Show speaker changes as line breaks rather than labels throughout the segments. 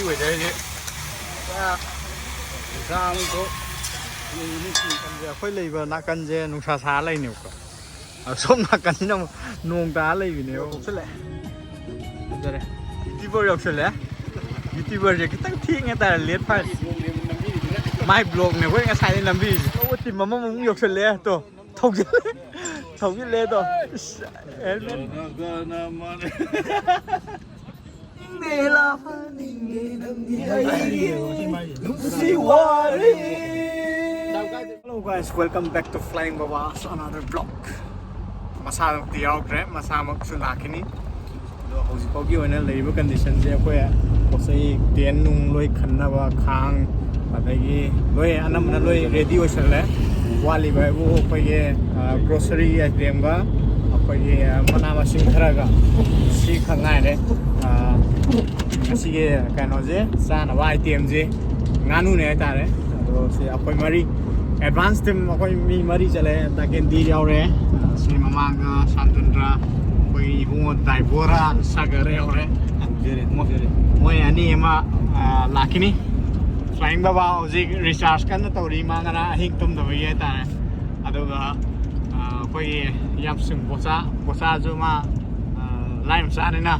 ꯋꯦꯗꯔꯁꯦ ꯅꯨꯡꯁꯥ ꯑꯩꯈꯣꯏ ꯂꯩꯕ ꯅꯥꯀꯟꯁꯦ ꯅꯨꯡꯁꯥ ꯁꯥꯔ ꯂꯩꯅꯦꯕꯀꯣ ꯁꯣꯝ ꯅꯥꯀꯟꯁꯤꯅ ꯑꯃꯨꯛ ꯅꯣꯡ ꯇꯥꯔ ꯂꯩꯕꯅꯦꯕ ꯌꯧꯁꯜꯂꯛꯑꯦ ꯐꯖꯔꯦ ꯌꯨꯇ꯭ꯌꯨꯕꯔ ꯌꯧꯁꯜꯂꯛꯑꯦ ꯌꯨꯇ꯭ꯌꯨꯕꯔꯁꯦ ꯈꯤꯇꯪ ꯊꯦꯡꯉꯦ ꯍꯥꯏꯇꯥꯔꯦ ꯂꯦꯠ ꯐꯥꯔꯁ ꯃꯥꯏ ꯕ꯭ꯂꯣꯛꯅꯦ ꯑꯩꯈꯣꯏ ꯉꯁꯥꯏꯗꯩ ꯂꯝꯕꯤꯁꯦ ꯑꯆꯧꯕ ꯇꯤꯝ ꯑꯃꯃꯨꯛ ꯌꯧꯁꯜꯂꯛꯑꯦ ꯇꯣ ꯊꯧꯖꯤꯜꯂꯦ ꯇꯣ Hello guys, welcome back to Flying Baba's another vlog. Masamuk yaudre, masamuksu lakini. Do hojipaugi oina leiba condition je akoi posai ten nung loi khannaba khang adagi loi anamna loi ready oisale wali bai bu akoi grocery item ga akoi mana masing kharaga si khangai re asige kaino je sana ba item je nganu ne tare ado si akoi mari advance team akoi mi mari chale taken di yaure si mamanga santundra koi hungo daibora sagare yaure moi ani ma lakini flying baba hoji recharge kan tori mangana hing tum da ye tare aduga koi yam sing bosa ju ma laim sa ne na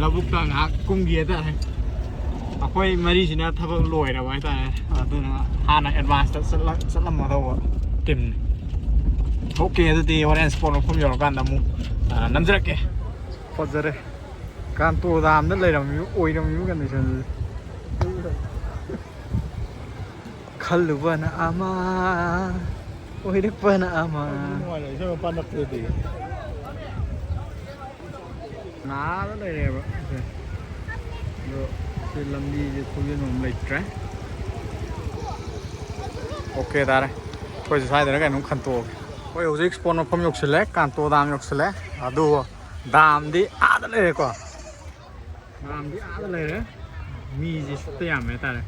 labuk ta nga kum gi ta akoi mari sina thabak loi ra bai ta aduna hana advance ta salam ma daw team okay adudi orange sport phum yor kan da mu namjrake fojare kan to dam da leiram yu oiram yu condition khalubana ama oirapana ama noi lai so pan nak te di na da leire ba do se lambi je thoye nom leitre okay dare koi sai da ga num khan to koi hojik spawn phom yok sile kan to dam yok sile adu dam di ada leire ko dam di ada leire mi ji sute yam me tare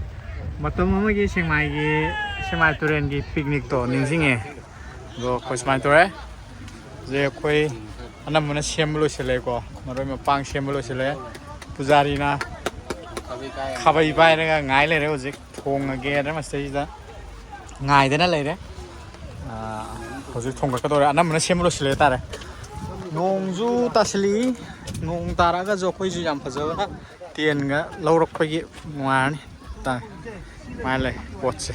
matam amagi semai turen gi picnic to ningsinge do koi semai tore je koi anamuna semlo sile ko maroi ma pang semlo sile pujari na khabai bai ra ngai leire hojik thong age ra ma sei da ngai da na leire hojik thong ka dore anamuna semlo sile tare nongju tasli nong taraga jo khoi ju yam phajaba ten ga lawrak phagi nuani ta mai le potse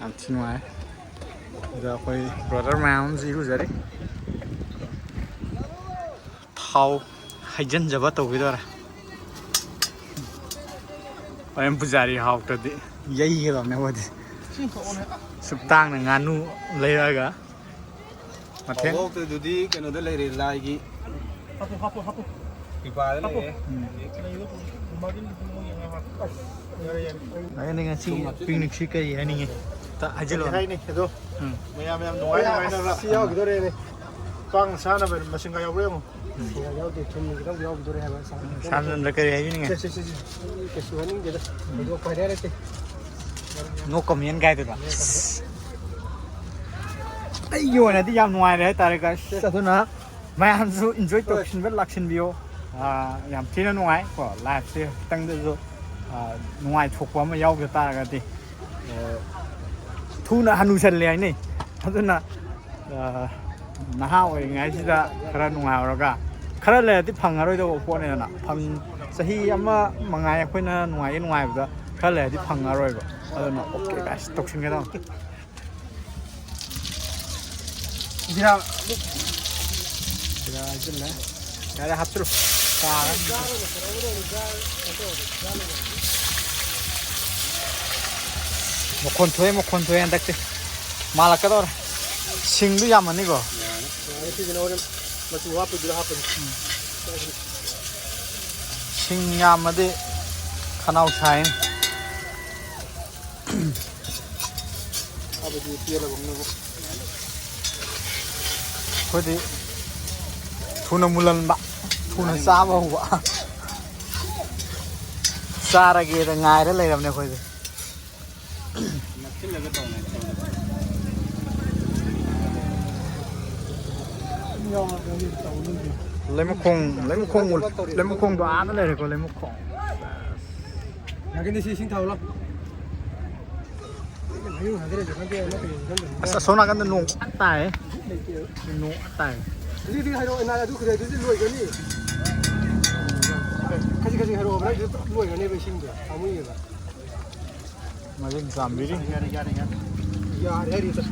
am thinwai da khoi brother mam ji ru jari thau haijan jaba to bidora em pujari hau ta di yai ga me wadi subtang na nganu leiraga mathe
to dudi kano da leire lai gi hapu ipa da le
ai ni ngasi picnic si kai ani nge ta ajelo
hai ni do mayam nuai na ra si yaw gi dore ne pang sa na ben masinga yaw re mo yaw de chum gi dong yaw gi dore ha ba sa
samjun ra kari ai ni nge
ke su haning de do pa re te
no comment gai tu ba ai yo na di yam nuai re tare ga sa tu na mayam su enjoy to shin bet laksin bio yam thina nuai ko live se tang de zo nuai thokwa ma yaw ga ta ga ti thu na hanu san le ai ni adu na naha oi ngai si da khara nuai ra ga khara le ti phang aroi do po ne na phang sahi ama mangai khoina nuai ba khara le ti phang aroi ba adu na okay guys toksin ga da
ya
jilla ya haptru mokon thoe andakte malaka dor singdu yamani go sing yamade khanau sain khodi thuna mulan ba thuna sa ba huwa sara ge da ngai ra leiram ne khoi de lấy một khung do á nó lên rồi có lấy một khung
ꯊꯥꯒꯤꯅꯤ ꯁꯤ ꯏꯁꯤꯡ ꯊꯥꯎꯂꯣ
ꯑꯁ ꯑꯁꯣꯝ ꯅꯥꯀꯟꯗ ꯅꯣꯡ ꯐꯖꯅ ꯇꯥꯏꯌꯦ ꯅꯣꯡ ꯇꯥꯏ
ꯍꯧꯖꯤꯛꯇꯤ ꯍꯥꯏꯔꯛꯑꯣ ꯅꯥ ꯑꯗꯨ ꯈꯨꯗꯩꯗꯨꯗꯤ ꯂꯣꯏꯒꯅꯤ ꯈꯖꯤꯛ ꯈꯖꯤꯛ ꯍꯥꯏꯔꯛꯑꯣ ꯅꯪꯁꯨ ꯂꯣꯏꯒꯅꯦꯕ ꯏꯁꯤꯡꯗꯣ ꯄꯥꯝꯃꯨꯏꯌꯦꯕ
ꯃꯁꯤꯡ ꯆꯥꯝꯕꯤꯔꯤ
ꯌꯥꯔꯦ ꯍꯥꯏꯔꯤꯗ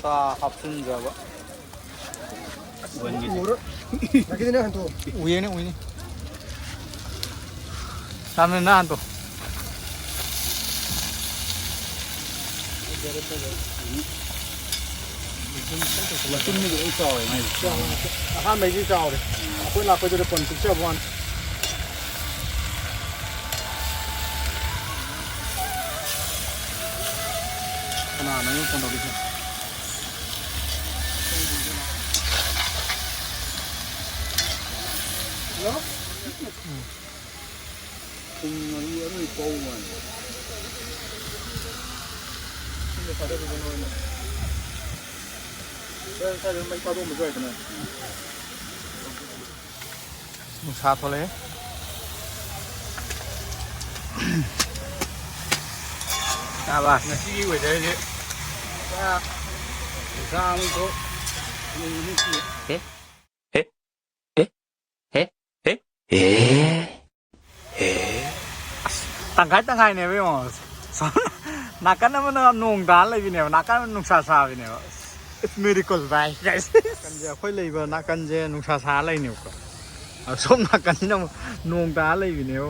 ꯁꯥ ꯍꯥꯞꯆꯤꯟꯖꯕ
ꯊꯥꯒꯤꯅꯤ ꯍꯟꯇꯣ
우예네 우예 다음에 나한테 ꯃꯇꯨꯡꯗꯤ ꯂꯣꯏ ꯆꯥꯎꯔꯦ
ꯑꯍꯥꯟꯕꯩꯗꯤ ꯆꯥꯎꯔꯦ ꯑꯩꯈꯣꯏ ꯂꯥꯛꯄꯗꯨꯗ ꯄꯟ ꯄꯤꯛꯆꯕ ꯋꯥꯅꯤ
ꯀꯅꯥꯅꯣ ꯐꯣꯟ ꯇꯧꯔꯤꯁꯦ
ꯍꯜꯂꯣ
ꯄꯨꯡ ꯃꯔꯤ ꯑꯗꯨꯏ ꯄꯧ ꯋꯥꯅꯤ ꯁꯤꯡꯗ ꯊꯥꯗꯕꯤꯗꯅ ꯑꯣꯏꯅ ꯁ꯭ꯋꯥꯏꯗ ꯃꯩ ꯊꯥꯗꯣꯛꯑꯝꯕꯁꯨ ꯌꯥꯏꯗꯅ ꯅꯨꯡꯁꯥ ꯊꯣꯛꯂꯛꯑꯦ ꯁꯥꯕꯥꯁ ꯉꯁꯤꯒꯤ ꯋꯦꯗꯔꯁꯦ ꯅꯨꯡꯁꯥ ꯑꯃꯨꯛ ꯊꯣꯛ tangkai tangkai nih bang, nakan mana nong dal lagi nih, nakan nungsa sah nih, it's miracle guys. Kan je, aku lagi bah nakan je nungsa sah lagi nih kok, som nakan je nong dal lagi nih,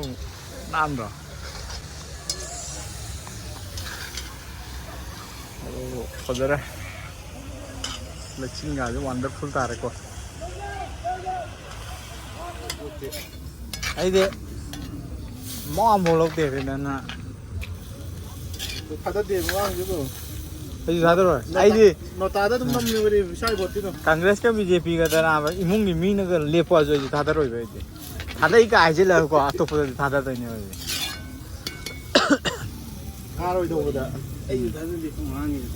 nam dah. Oh, saudara, lecing aja wonderful tarik kok. Ayo mau ambil deh benerna.
ꯊꯥꯗꯗꯦ ꯃꯃꯥꯡꯁꯤꯕꯨ
ꯑꯩ ꯊꯥꯗꯔꯣꯏ ꯑꯩꯗꯤ
ꯅꯣꯇꯥꯗ ꯑꯗꯨꯝ ꯅꯝꯃꯤꯕꯅꯤ ꯁ꯭ꯋꯥꯏ ꯚꯣꯠꯇꯤꯗꯣ
ꯀꯪꯒ꯭ꯔꯦꯁꯀ ꯕꯤꯖꯦꯄꯤꯒ ꯇꯅꯥꯕ ꯏꯃꯨꯡꯒꯤ ꯃꯤꯅꯒ ꯂꯦꯞꯄꯁꯨ ꯑꯩꯗꯤ ꯊꯥꯗꯔꯣꯏꯕ ꯑꯩꯗꯤ ꯊꯥꯗꯩꯀ ꯍꯥꯏꯖꯤꯜꯂꯒꯀꯣ ꯑꯇꯣꯞꯄꯗꯗꯤ ꯊꯥꯗꯗꯣꯏꯅꯦꯕ ꯑꯩꯗꯤ
ꯀꯥꯔꯣꯏꯗꯧꯕꯗ ꯑꯩ ꯊꯥꯗꯗꯦ ꯃꯃꯥꯡꯒꯤꯗ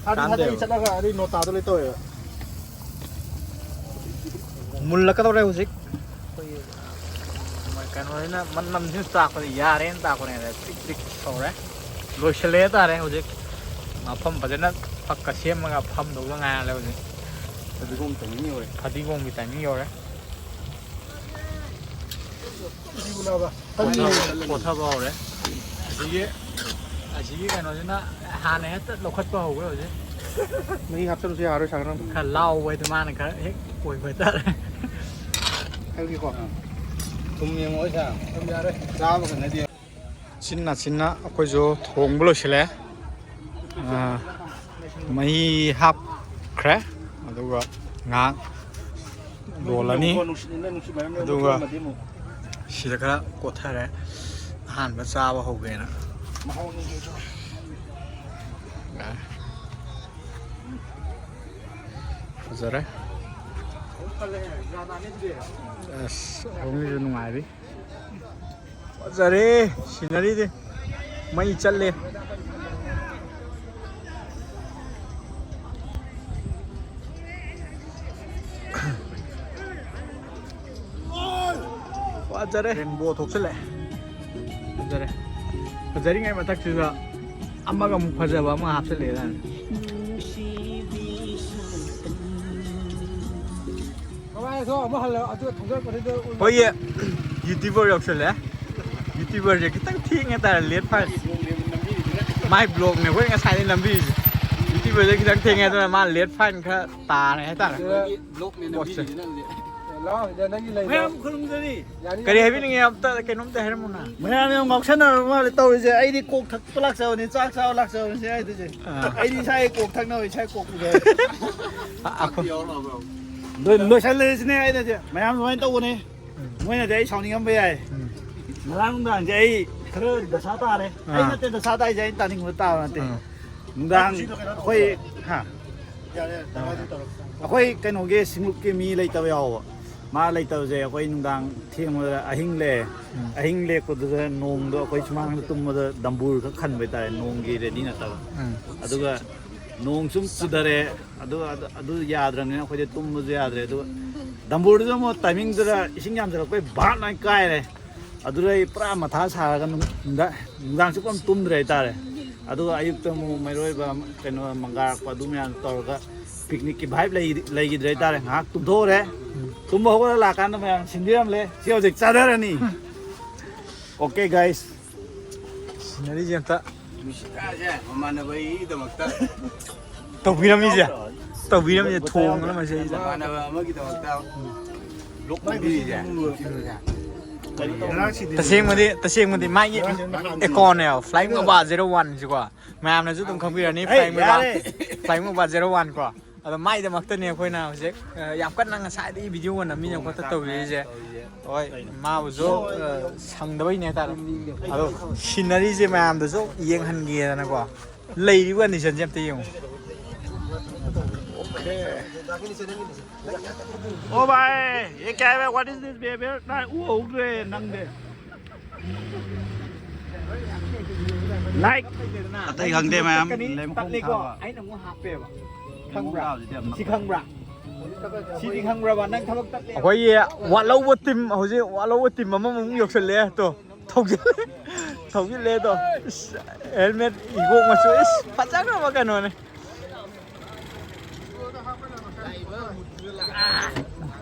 ꯊꯥꯗꯩ ꯆꯠꯂꯒ ꯑꯗꯩ ꯅꯣꯇꯥꯗ ꯂꯣꯏ ꯇꯧꯋꯦꯕ
ꯃꯨꯜꯂꯛꯀꯗꯧꯔꯦ ꯍꯧꯖꯤꯛ ꯀꯩꯅꯣꯅꯤꯅ ꯃꯅꯝꯁꯤꯅ ꯇꯥꯛꯄꯗ ꯌꯥꯔꯦꯅ ꯇꯥꯛꯄꯅꯦ ꯇ꯭ꯔꯤꯛ ꯇ꯭ꯔꯤꯛ ꯇꯧꯔꯦ ꯂꯣꯏꯁꯤꯜꯂꯦ ꯍꯥꯏꯇꯥꯔꯦ ꯍꯧꯖꯤꯛ ꯃꯐꯝ ꯐꯖꯅ ꯄꯛꯀ ꯁꯦꯝꯃꯒ ꯐꯝꯗꯧꯗ ꯉꯥꯏꯔꯦ ꯍꯧꯖꯤꯛ ꯐꯗꯤꯒꯣꯝ ꯇꯥꯏꯃꯤꯡ ꯌꯧꯔꯦ ꯐꯗꯤꯒꯣꯝꯒꯤ ꯇꯥꯏꯃꯤꯡ ꯌꯧꯔꯦ ꯀꯣꯊꯕ ꯍꯧꯔꯦ ꯑꯁꯤꯒꯤ ꯀꯩꯅꯣꯁꯤꯅ ꯍꯥꯟꯅ ꯍꯦꯛꯇ ꯂꯧꯈꯠꯄ ꯍꯧꯈ꯭ꯔꯦ ꯍꯧꯖꯤꯛ
ꯃꯍꯤ ꯍꯥꯞꯆꯜꯂꯁꯨ ꯌꯥꯔꯣꯏ ꯁꯥꯒ꯭ꯔꯝ
ꯈꯔ ꯂꯥꯎꯕ ꯍꯥꯏꯗꯣ ꯃꯥꯅ ꯈꯔ ꯍꯦꯛ ꯑꯣꯏꯕ ꯍꯥꯏꯇꯥꯔꯦ
ꯍꯥꯏꯕꯒꯤꯀꯣ
ꯊꯨꯝ ꯌꯦꯡꯉꯣ ꯏꯁꯥ
ꯑꯗꯨꯝ ꯌꯥꯔꯦ
ꯆꯥꯕ ꯈꯅꯗꯦ ꯆꯤꯟꯅ ꯑꯩꯈꯣꯏꯁꯨ ꯊꯣꯡꯕ ꯂꯣꯏꯁꯤꯜꯂꯦ ꯃꯍꯤ ꯍꯥꯞꯈ꯭ꯔꯦ ꯑꯗꯨꯒ ꯉꯥꯏꯍꯥꯛ ꯂꯣꯜꯂꯅꯤ ꯑꯗꯨꯒ ꯁꯤꯗ ꯈꯔ ꯀꯣꯊꯔꯦ ꯑꯍꯥꯟꯕ ꯆꯥꯕ ꯍꯧꯒꯦꯅ ꯐꯖꯔꯦ ꯑꯁ ꯍꯧꯖꯤꯛꯁꯨ ꯅꯨꯡꯉꯥꯏꯔꯤ ꯐꯖꯔꯦ ꯁꯤꯅꯔꯤꯗꯤ ꯃꯩ ꯆꯠꯂꯦ ꯐꯖꯔꯦ ꯔꯦꯟꯕꯣ ꯊꯣꯛꯆꯜꯂꯦ ꯐꯖꯔꯦ ꯐꯖꯔꯤꯉꯩ ꯃꯊꯛꯁꯤꯗ ꯑꯃꯒ ꯑꯃꯨꯛ ꯐꯖꯕ ꯑꯃ ꯍꯥꯞꯆꯜꯂꯦ ꯑꯩꯈꯣꯏꯒꯤ ꯌꯨꯇ꯭ꯌꯨꯕꯔ ꯌꯧꯁꯜꯂꯦ ꯌꯨꯇ꯭ꯌꯨꯕꯔꯁꯦ ꯈꯤꯇꯪ ꯊꯦꯡꯉꯦ ꯍꯥꯏꯇꯥꯔꯦ ꯂꯦꯠ ꯐꯥꯏ ꯃꯥꯏ ꯕ꯭ꯂꯣꯛꯅꯦ ꯑꯩꯈꯣꯏ ꯉꯁꯥꯏꯗꯩ ꯂꯝꯕꯤꯁꯦ ꯌꯨꯇ꯭ꯌꯨꯕꯔꯁꯦ ꯈꯤꯇꯪ ꯊꯦꯡꯉꯦ ꯑꯗꯨꯅ ꯃꯥ ꯂꯦꯠ ꯐꯥꯏꯟ ꯈꯔ ꯇꯥꯔꯦ ꯍꯥꯏꯇꯥꯔꯦ ꯀꯔꯤ ꯍꯥꯏꯕꯤꯅꯤꯡꯉꯦ ꯑꯝꯇ ꯀꯩꯅꯣꯝꯇ ꯍꯥꯏꯔꯝꯃꯨꯅ
ꯃꯌꯥꯝ ꯌꯥꯝ ꯉꯥꯎꯁꯟꯅꯔꯕ ꯃꯥꯜꯂꯦ ꯇꯧꯔꯤꯁꯦ ꯑꯩꯗꯤ ꯀꯣꯛ ꯊꯛꯄ ꯂꯥꯛꯆꯕꯅꯤ ꯆꯥꯛ ꯆꯥꯕ ꯂꯥꯛꯆꯕꯅꯤ ꯁꯤ ꯍꯥꯏꯗꯨꯁꯦ ꯑꯩꯗꯤ ꯏꯁꯥꯒꯤ ꯀꯣꯛ ꯊꯛꯅꯕ ꯏꯁꯥꯒꯤ ꯀꯣꯛ ꯂꯣꯏꯁꯜꯂꯁꯤꯅꯦ ꯑꯩꯅꯗꯤ ꯃꯌꯥꯝ ꯁꯨꯃꯥꯏꯅ ꯇꯧꯕꯅꯦ ꯃꯣꯏꯅꯗꯤ ꯑꯩ ꯁꯥꯎꯅꯤꯡꯉꯝꯕ ꯌꯥꯏ ꯉꯔꯥꯡ ꯅꯨꯡꯗꯥꯡꯁꯦ ꯑꯩ ꯈꯔ ꯗꯁꯥ ꯇꯥꯔꯦ ꯑꯩ ꯅꯠꯇꯦ ꯗꯁꯥ ꯇꯥꯏꯁꯦ ꯑꯩꯅ ꯇꯥꯅꯤꯡꯕ ꯇꯥꯕ ꯅꯠꯇꯦ ꯅꯨꯡꯗꯥꯡ ꯑꯩꯈꯣꯏ ꯀꯩꯅꯣꯒꯤ ꯁꯤꯡꯂꯨꯞꯀꯤ ꯃꯤ ꯂꯩꯇꯕ ꯌꯥꯎꯕ ꯃꯥ ꯂꯩꯇꯕꯁꯦ ꯑꯩꯈꯣꯏ ꯅꯨꯡꯗꯥꯡ ꯊꯦꯡꯕꯗ ꯑꯍꯤꯡ ꯂꯦꯛꯑꯦ ꯑꯍꯤꯡ ꯂꯦꯛꯄꯗꯨꯗ ꯅꯣꯡꯗꯣ ꯑꯩꯈꯣꯏ ꯁꯨꯃꯥꯡꯗ ꯇꯨꯝꯕꯗ ꯗꯝꯕꯨꯔ ꯈꯛ ꯈꯟꯕ ꯍꯥꯏꯇꯥꯔꯦ ꯅꯣꯡꯒꯤ ꯔꯦꯗꯤ ꯅꯠꯇꯕ ꯑꯗꯨꯒ ꯅꯣꯡ ꯁꯨꯝ ꯆꯨꯊꯔꯦ ꯑꯗꯨ ꯌꯥꯗ꯭ꯔꯕꯅꯤꯅ ꯑꯩꯈꯣꯏꯗꯤ ꯇꯨꯝꯕꯁꯨ ꯌꯥꯗ꯭ꯔꯦ ꯑꯗꯨꯒ ꯗꯝꯕꯨꯔꯗꯨꯁꯨ ꯑꯃꯨꯛ ꯇꯥꯏꯃꯤꯡꯗꯨꯗ ꯏꯁꯤꯡ ꯌꯥꯝꯖꯜꯂꯛꯄꯩ ꯚꯥꯞ ꯂꯥꯏ ꯀꯥꯏꯔꯦ ꯑꯗꯨꯗ ꯑꯩ ꯄꯨꯔꯥ ꯃꯊꯥ ꯁꯥꯔꯒ ꯅꯨꯡꯗꯥꯡ ꯆꯨꯞꯄ ꯇꯨꯝꯗ꯭ꯔꯦ ꯍꯥꯏꯇꯥꯔꯦ ꯑꯗꯨꯒ ꯑꯌꯨꯛꯇ ꯑꯃꯨꯛ ꯃꯩꯔꯣꯏꯕ ꯀꯩꯅꯣ ꯃꯪꯒꯥꯔꯛꯄ ꯑꯗꯨ ꯃꯌꯥꯝ ꯇꯧꯔꯒ ꯄꯤꯛꯅꯤꯛꯀꯤ ꯚꯥꯏꯞ ꯂꯩꯈꯤꯗ꯭ꯔꯦ ꯍꯥꯏꯇꯥꯔꯦ ꯉꯥꯏꯍꯥꯛ ꯇꯨꯝꯊꯣꯛꯎꯔꯦ ꯇꯨꯝꯕ ꯍꯧꯒꯠꯂ ꯂꯥꯛꯀꯥꯟꯗ ꯃꯌꯥꯝ ꯁꯤꯟꯕꯤꯔꯝꯂꯦ ꯁꯤ ꯍꯧꯖꯤꯛ ꯆꯥꯊꯔꯅꯤ ꯑꯣꯀꯦ ꯒꯥꯏꯁ
ꯁꯤꯅꯔꯤꯁꯦ ꯑꯝꯇ
ꯃꯤꯁꯤꯀꯥꯁꯦ ꯃꯃꯥꯟꯅꯕꯒꯤꯗꯃꯛꯇ
ꯇꯧꯕꯤꯔꯝꯃꯤꯁꯦ ꯊꯣꯡꯉꯅ ꯃꯁꯤꯗ
ꯃꯃꯥꯟꯅꯕ ꯑꯃꯒꯤꯗꯃꯛꯇ ꯂꯣꯛ ꯇꯧꯕꯤꯔꯤꯁꯦ
ꯇꯁꯦꯡꯕꯗꯤ ꯃꯥꯒꯤ ꯑꯦꯀꯥꯎꯟꯅꯦꯕ ꯐ꯭ꯂꯥꯏꯡ ꯃꯣꯕꯥ 01 ꯁꯤꯀꯣ ꯃꯌꯥꯝꯅꯁꯨ ꯑꯗꯨꯝ ꯈꯪꯕꯤꯔꯅꯤ ꯐ꯭ꯂꯥꯏꯡ ꯃꯣꯕꯥ 01 ꯀꯣ ꯑꯗꯣ ꯃꯥꯏꯗꯃꯛꯇꯅꯦ ꯑꯩꯈꯣꯏꯅ ꯍꯧꯖꯤꯛ ꯌꯥꯝ ꯀꯟꯅ ꯉꯁꯥꯏꯗꯒꯤ ꯚꯤꯗꯤꯑꯣ ꯅꯝꯃꯤꯅ ꯈꯣꯠꯇ ꯇꯧꯕꯤꯔꯤꯁꯦ ꯍꯣꯏ ꯃꯥꯕꯨꯁꯨ ꯁꯪꯗꯕꯩꯅꯦ ꯍꯥꯏꯇꯥꯔꯦ ꯑꯗꯣ ꯁꯤꯅꯔꯤꯁꯦ ꯃꯌꯥꯝꯗꯁꯨ ꯌꯦꯡꯍꯟꯒꯦꯗꯅꯀꯣ ꯂꯩꯔꯤꯕ ꯀꯟꯗꯤꯁꯟꯁꯦ ꯑꯝꯇ ꯌꯦꯡꯉꯨ
ओ भाई ये क्या है व्हाट इज दिस बिहेवियर ना वो उठ रहे नंगे लाइक अतई खंगदे मैम
ꯇꯠꯂꯤꯀꯣ ꯑꯩꯅ ꯑꯃꯨꯛ ꯍꯥꯞꯄꯦꯕ ꯈꯪꯕ꯭ꯔꯥ ꯁꯤ ꯈꯪꯕ꯭ꯔꯥ ꯁꯤꯗꯤ ꯈꯪꯕ꯭ꯔꯥꯕ ꯅꯪ ꯊꯕꯛ ꯇꯠꯂꯦ ꯑꯩꯈꯣꯏꯒꯤ ꯋꯥꯠꯂꯧꯕ ꯇꯤꯝ ꯍꯧꯖꯤꯛ ꯋꯥꯠꯂꯧꯕ ꯇꯤꯝ ꯑꯃꯃꯨꯛ ꯌꯧꯁꯜꯂꯛꯑꯦ ꯇꯣ ꯊꯧꯖꯤꯜꯂꯦ ꯇꯣ ꯍꯦꯜꯃꯦꯠ ꯏꯒꯣꯛ ꯃꯆꯨ ꯏꯁ ꯐꯖꯈ꯭ꯔꯕ ꯀꯩꯅꯣꯅꯦ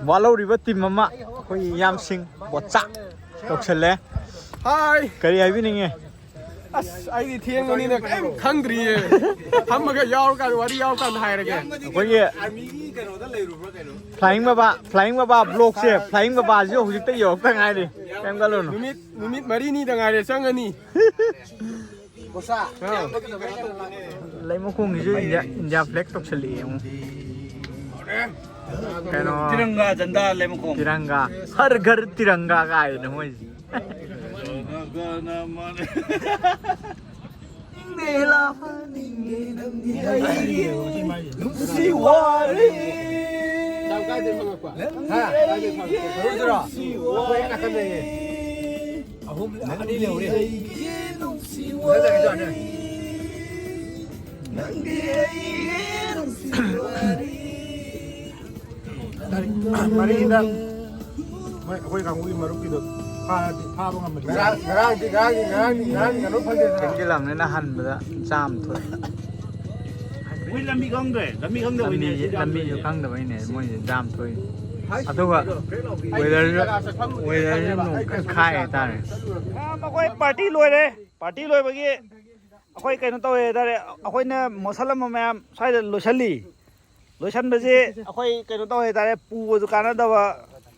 ꯋꯥꯠꯍꯧꯔꯤꯕ ꯇꯤꯝ ꯑꯃ ꯑꯩꯈꯣꯏꯒꯤ ꯌꯥꯝꯁꯤꯡ ꯕꯣꯠꯆꯥꯛ ꯇꯧꯁꯜꯂꯦ
ꯍꯥꯏ
ꯀꯔꯤ ꯍꯥꯏꯕꯤꯅꯤꯡꯉꯤ
ꯑꯁ ꯑꯩꯗꯤ ꯊꯦꯡꯕꯅꯤꯅ ꯀꯩꯝ ꯈꯪꯗ꯭ꯔꯤꯌꯦ ꯐꯝꯃꯒ ꯌꯥꯎꯔꯀꯥꯟꯗ ꯋꯥꯔꯤ ꯌꯥꯎꯔꯀꯥꯟꯗ ꯍꯥꯏꯔꯒꯦ
ꯑꯩꯈꯣꯏꯒꯤ
ꯑꯥꯔꯃꯤꯒꯤ ꯀꯩꯅꯣꯗ ꯂꯩꯔꯨꯕ꯭ꯔꯥ ꯀꯩꯅꯣ
ꯐ꯭ꯂꯥꯏꯡ ꯕꯕꯥ ꯕ꯭ꯂꯣꯛꯁꯦ ꯐ꯭ꯂꯥꯏꯡ ꯕꯕꯥꯁꯤ ꯍꯧꯖꯤꯛꯇ ꯌꯧꯔꯛꯇ ꯉꯥꯏꯔꯤ ꯀꯩꯝ ꯈꯜꯂꯨꯅꯨ
ꯅꯨꯃꯤꯠ ꯃꯔꯤꯅꯤꯗ ꯉꯥꯏꯔꯦ ꯆꯪꯉꯅꯤ
ꯂꯩꯃꯈꯣꯡꯒꯤꯁꯨ ꯏꯟꯗꯤꯌꯥ ꯐ꯭ꯂꯦꯛ ꯇꯧꯁꯜꯂꯛꯑꯦ ꯑꯃꯨꯛ ꯀꯩꯅꯣ
तिरंगा झंडा लेमखों
तिरंगा हर घर तिरंगा गायन मोइसे
ꯃꯔꯤꯗ ꯑꯩꯈꯣꯏ ꯀꯥꯡꯕꯨꯒꯤ ꯃꯔꯨꯞꯀꯤꯗꯣ ꯐꯥꯕ ꯉꯝꯃꯗꯤ ꯉꯔꯥꯡꯗꯤ ꯀꯩꯅꯣ ꯐꯪꯗꯦ
ꯊꯦꯡꯖꯤꯜꯂꯝꯅꯤꯅ ꯍꯟꯕꯗ ꯆꯥꯝ ꯊꯣꯛꯑꯦ
ꯃꯣꯏ ꯂꯝꯕꯤ ꯈꯪꯗꯕꯩꯅꯦ
ꯂꯝꯕꯤꯁꯨ ꯈꯪꯗꯕꯩꯅꯦ ꯃꯣꯏꯁꯦ ꯖꯥꯝ ꯊꯣꯛꯏ ꯑꯗꯨꯒ ꯋꯦꯗꯔꯁꯨ ꯅꯣꯡ ꯈꯥꯏ ꯍꯥꯏꯇꯥꯔꯦ
ꯑꯩꯈꯣꯏ ꯄꯥꯔꯇꯤ ꯂꯣꯏꯕꯒꯤ ꯑꯩꯈꯣꯏ ꯀꯩꯅꯣ ꯇꯧꯋꯦ ꯍꯥꯏꯇꯥꯔꯦ ꯑꯩꯈꯣꯏꯅ ꯃꯣꯠꯁꯜꯂꯝꯕ ꯃꯌꯥꯝ ꯁ꯭ꯋꯥꯏꯗ ꯂꯣꯏꯁꯟꯕꯁꯦ ꯑꯩꯈꯣꯏ ꯀꯩꯅꯣ ꯇꯧꯋꯦ ꯍꯥꯏꯇꯥꯔꯦ ꯄꯨꯕꯁꯨ ꯀꯥꯟꯅꯗꯕ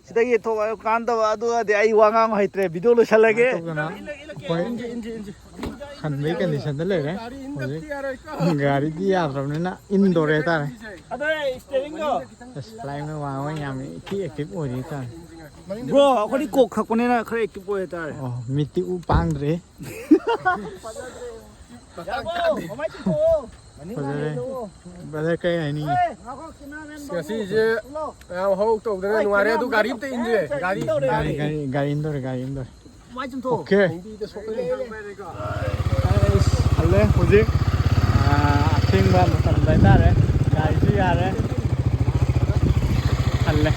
ꯁꯤꯗꯒꯤ ꯊꯣꯛꯑ ꯀꯥꯟꯅꯗꯕ ꯑꯗꯨꯒꯗꯤ ꯑꯩ ꯋꯥ ꯉꯥꯡꯕ ꯍꯩꯇ꯭ꯔꯦ ꯚꯤꯗꯤꯑꯣ ꯂꯣꯏꯁꯜꯂꯒꯦ
ꯑꯩꯈꯣꯏ ꯍꯟꯕꯒꯤ ꯀꯟꯗꯤꯁꯟꯗ ꯂꯩꯔꯦ ꯍꯧꯖꯤꯛ ꯒꯥꯔꯤꯗꯤ ꯌꯥꯗ꯭ꯔꯕꯅꯤꯅ ꯏꯟꯗꯣꯔꯦ ꯍꯥꯏꯇꯥꯔꯦ ꯐ꯭ꯂꯥꯏꯡ ꯋꯥꯡꯕ ꯌꯥꯝ ꯑꯦꯛꯇꯤꯚ ꯑꯣꯏꯔꯤ ꯍꯥꯏꯇꯥꯔꯦ
ꯕ꯭ꯔꯣ ꯑꯩꯈꯣꯏꯗꯤ ꯀꯣꯛ ꯊꯛꯄꯅꯤꯅ ꯈꯔ ꯑꯦꯛꯇꯤꯚ ꯑꯣꯏ ꯍꯥꯏꯇꯥꯔꯦ
ꯑꯣ ꯃꯤꯠꯇꯤ ꯎ ꯄꯥꯡꯗ꯭ꯔꯦ ꯐꯖꯔꯦ ꯕ꯭ꯔꯗꯔ ꯀꯩ ꯍꯥꯏꯅꯤꯡꯉꯤ
ꯉꯁꯤꯁꯦ ꯌꯥꯝ ꯍꯧ ꯇꯧꯗꯅ ꯅꯨꯡꯉꯥꯏꯔꯦ ꯑꯗꯨ ꯒꯥꯔꯤ ꯑꯝꯇ ꯏꯟꯖꯦ
ꯒꯥꯔꯤ ꯏꯟꯗꯣꯔꯦ ꯑꯣꯀꯦ ꯍꯜꯂꯦ ꯍꯧꯖꯤꯛ ꯑꯊꯦꯡꯕ ꯃꯇꯝꯗ ꯍꯥꯏꯇꯥꯔꯦ ꯒꯥꯔꯤꯁꯨ ꯌꯥꯔꯦ ꯍꯜꯂꯦ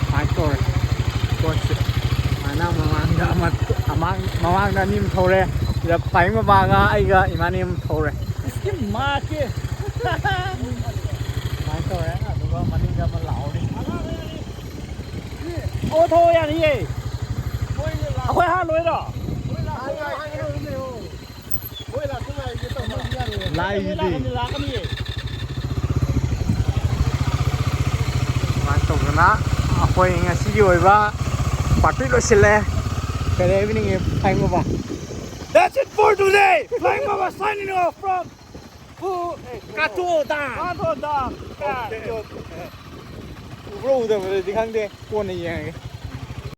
ꯁꯨꯃꯥꯏꯅ ꯇꯧꯔꯦ ꯄꯣꯠꯁꯦ ꯁꯨꯃꯥꯏꯅ ꯃꯃꯥꯡꯗ ꯑꯅꯤ ꯑꯃ ꯊꯧꯔꯦ ꯁꯤꯗ ꯐ꯭ꯂꯥꯏꯡ ꯕꯕꯥꯒ ꯑꯩꯒ ꯏꯃꯥꯅꯤ ꯑꯃ ꯊꯧꯔꯦ ꯁꯨꯃꯥꯏꯅ ꯇꯧꯔꯦ ꯑꯗꯨꯒ ꯃꯅꯤꯡꯗ ꯑꯃ ꯂꯥꯛꯍꯧꯔꯤ
ꯑꯣ ꯊꯧ ꯌꯥꯅꯤꯌꯦ ꯑꯩꯈꯣꯏ ꯍꯥꯟꯂꯣꯏꯔꯣ
ꯂꯥꯛꯏꯁꯤꯗꯤ
ꯂꯥꯛꯀꯅꯤꯌꯦ
ꯁꯨꯃꯥꯏꯅ ꯇꯧꯗꯅ ꯑꯩꯈꯣꯏ ꯉꯁꯤꯒꯤ ꯑꯣꯏꯕ ꯄꯥꯔꯇꯤ ꯂꯣꯏꯁꯤꯜꯂꯦ ꯀꯔꯤ ꯍꯥꯏꯕꯤꯅꯤꯡꯉꯤ ꯐ꯭ꯂꯥꯏꯡ ꯕꯕꯥ
That's it for today. Flying Baba signing off from Kato Dam.
ꯎꯕ꯭ꯔꯣ ꯎꯗꯕꯗꯗꯤ ꯈꯪꯗꯦ ꯀꯣꯟꯅ ꯌꯦꯡꯉꯒꯦ